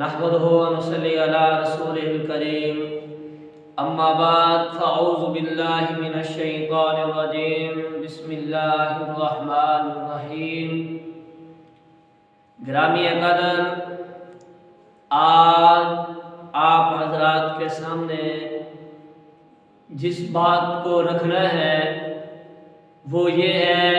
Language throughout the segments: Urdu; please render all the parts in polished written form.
نحمده ونصلي على رسوله الكريم اما بعد فاعوذ بالله من الشیطان الرجیم بسم اللہ الرحمن الرحیم۔ گرامی قدر، آج آپ حضرات کے سامنے جس بات کو رکھنا ہے وہ یہ ہے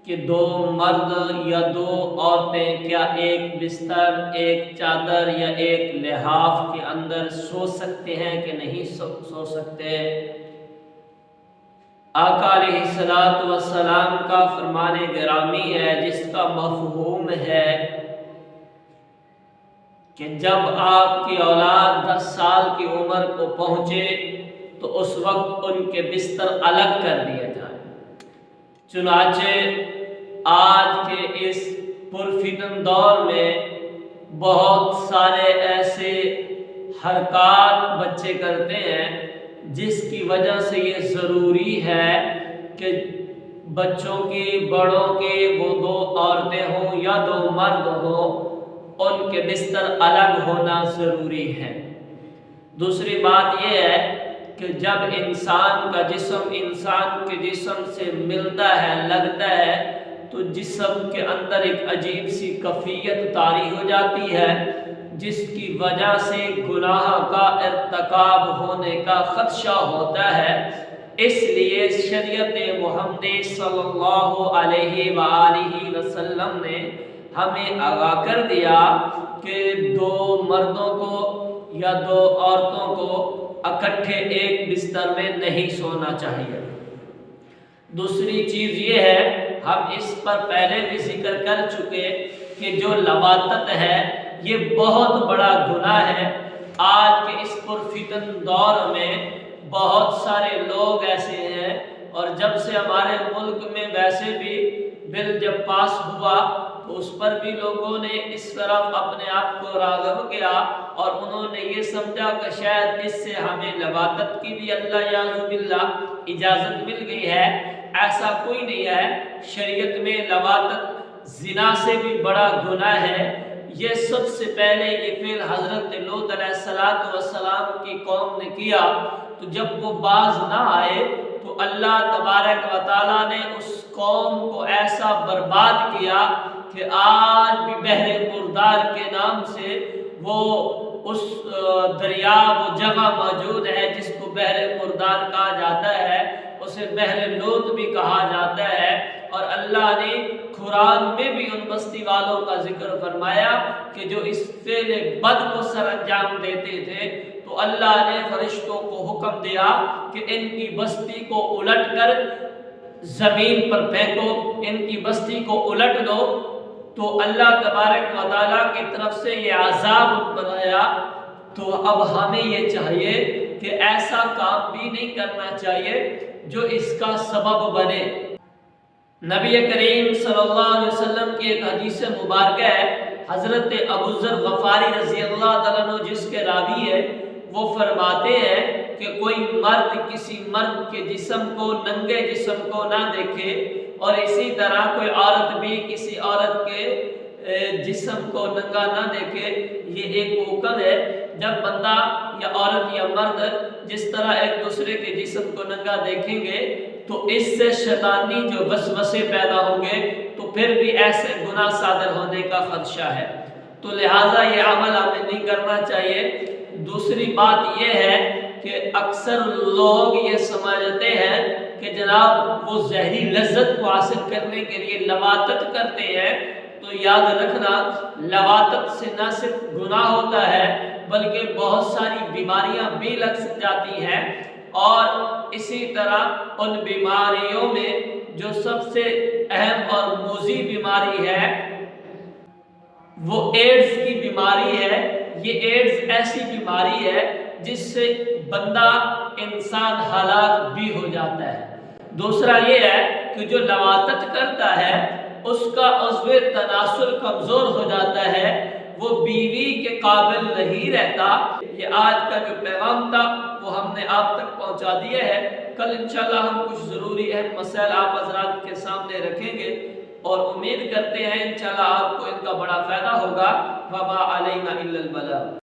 کہ دو مرد یا دو عورتیں کیا ایک بستر، ایک چادر یا ایک لحاف کے اندر سو سکتے ہیں کہ نہیں سو سکتے؟ آقا علیہ الصلوۃ والسلام کا فرمان گرامی ہے جس کا مفہوم ہے کہ جب آپ کی اولاد 10 سال کی عمر کو پہنچے تو اس وقت ان کے بستر الگ کر دیا جائے۔ چنانچہ آج کے اس پرفتن دور میں بہت سارے ایسے حرکات بچے کرتے ہیں جس کی وجہ سے یہ ضروری ہے کہ بچوں کی، بڑوں کی، وہ دو عورتیں ہوں یا دو مرد ہوں، ان کے بستر الگ ہونا ضروری ہے۔ دوسری بات یہ ہے کہ جب انسان کا جسم انسان کے جسم سے ملتا ہے، لگتا ہے، تو جسم کے اندر ایک عجیب سی کیفیت طاری ہو جاتی ہے جس کی وجہ سے گناہ کا ارتکاب ہونے کا خدشہ ہوتا ہے۔ اس لیے شریعت محمدی صلی اللہ علیہ وآلہ وسلم نے ہمیں آگاہ کر دیا کہ دو مردوں کو یا دو عورتوں کو اکٹھے ایک بستر میں نہیں سونا چاہیے۔ دوسری چیز یہ ہے، ہم اس پر پہلے بھی ذکر کر چکے کہ جو لواطت ہے یہ بہت بڑا گناہ ہے۔ آج کے اس پرفتن دور میں بہت سارے لوگ ایسے ہیں، اور جب سے ہمارے ملک میں ویسے بھی بل جب پاس ہوا تو اس پر بھی لوگوں نے اس طرف اپنے آپ کو راغب کیا اور انہوں نے یہ سمجھا کہ شاید اس سے ہمیں لواطت کی بھی اللہ یعوذ باللہ اجازت مل گئی ہے۔ ایسا کوئی نہیں ہے۔ شریعت میں لواطت زنا سے بھی بڑا گناہ ہے۔ یہ سب سے پہلے یہ فعل حضرت لوط علیہ السلام کی قوم نے کیا، تو جب وہ باز نہ آئے تو اللہ تبارک و تعالیٰ نے اس قوم کو ایسا برباد کیا کہ آج بھی بحر مردار کے نام سے وہ اس دریا، وہ جگہ موجود ہے جس کو بحر مردار کہا جاتا ہے، اسے بحر لوط بھی کہا جاتا ہے۔ اور اللہ نے قرآن میں بھی ان بستی والوں کا ذکر فرمایا کہ جو اس فعل بد کو سر انجام دیتے تھے، تو اللہ نے فرشتوں کو حکم دیا کہ ان کی بستی کو الٹ کر زمین پر پھینکو، ان کی بستی کو الٹ دو۔ تو اللہ تبارک و تعالیٰ کی طرف سے یہ عذاب بنایا۔ تو اب ہمیں یہ چاہیے کہ ایسا کام بھی نہیں کرنا چاہیے جو اس کا سبب بنے۔ نبی کریم صلی اللہ علیہ وسلم کی ایک حدیث مبارکہ ہے، حضرت ابو ذر غفاری رضی اللہ تعالیٰ عنہ جس کے راوی ہے، وہ فرماتے ہیں کہ کوئی مرد کسی مرد کے جسم کو، ننگے جسم کو نہ دیکھے، اور اسی طرح کوئی عورت بھی کسی عورت کے جسم کو ننگا نہ دیکھے۔ یہ ایک حکم ہے۔ جب بندہ یا عورت یا مرد جس طرح ایک دوسرے کے جسم کو ننگا دیکھیں گے تو اس سے شیطانی جو وسوسے پیدا ہوں گے، تو پھر بھی ایسے گناہ صادر ہونے کا خدشہ ہے۔ تو لہٰذا یہ عمل ہمیں نہیں کرنا چاہیے۔ دوسری بات یہ ہے کہ اکثر لوگ یہ سمجھتے ہیں کہ جناب وہ زہری لذت کو حاصل کرنے کے لیے لواطت کرتے ہیں، تو یاد رکھنا لواطت سے نہ صرف گناہ ہوتا ہے بلکہ بہت ساری بیماریاں بھی لگ جاتی ہیں۔ اور اسی طرح ان بیماریوں میں جو سب سے اہم اور موذی بیماری ہے وہ ایڈز کی بیماری ہے۔ یہ ایڈز ایسی بیماری ہے جس سے بندہ انسان ہلاک بھی ہو جاتا ہے۔ دوسرا یہ ہے کہ جو لواطت کرتا ہے اس کا عضو تناسل کمزور ہو جاتا ہے، وہ بیوی کے قابل نہیں رہتا۔ یہ آج کا جو پیغام تھا وہ ہم نے آپ تک پہنچا دیا ہے۔ کل انشاءاللہ ہم کچھ ضروری اہم مسائل آپ حضرات کے سامنے رکھیں گے۔ اور امید کرتے ہیں انشاءاللہ آپ کو ان کا بڑا فائدہ ہوگا۔ وما علینا الا البلاغ۔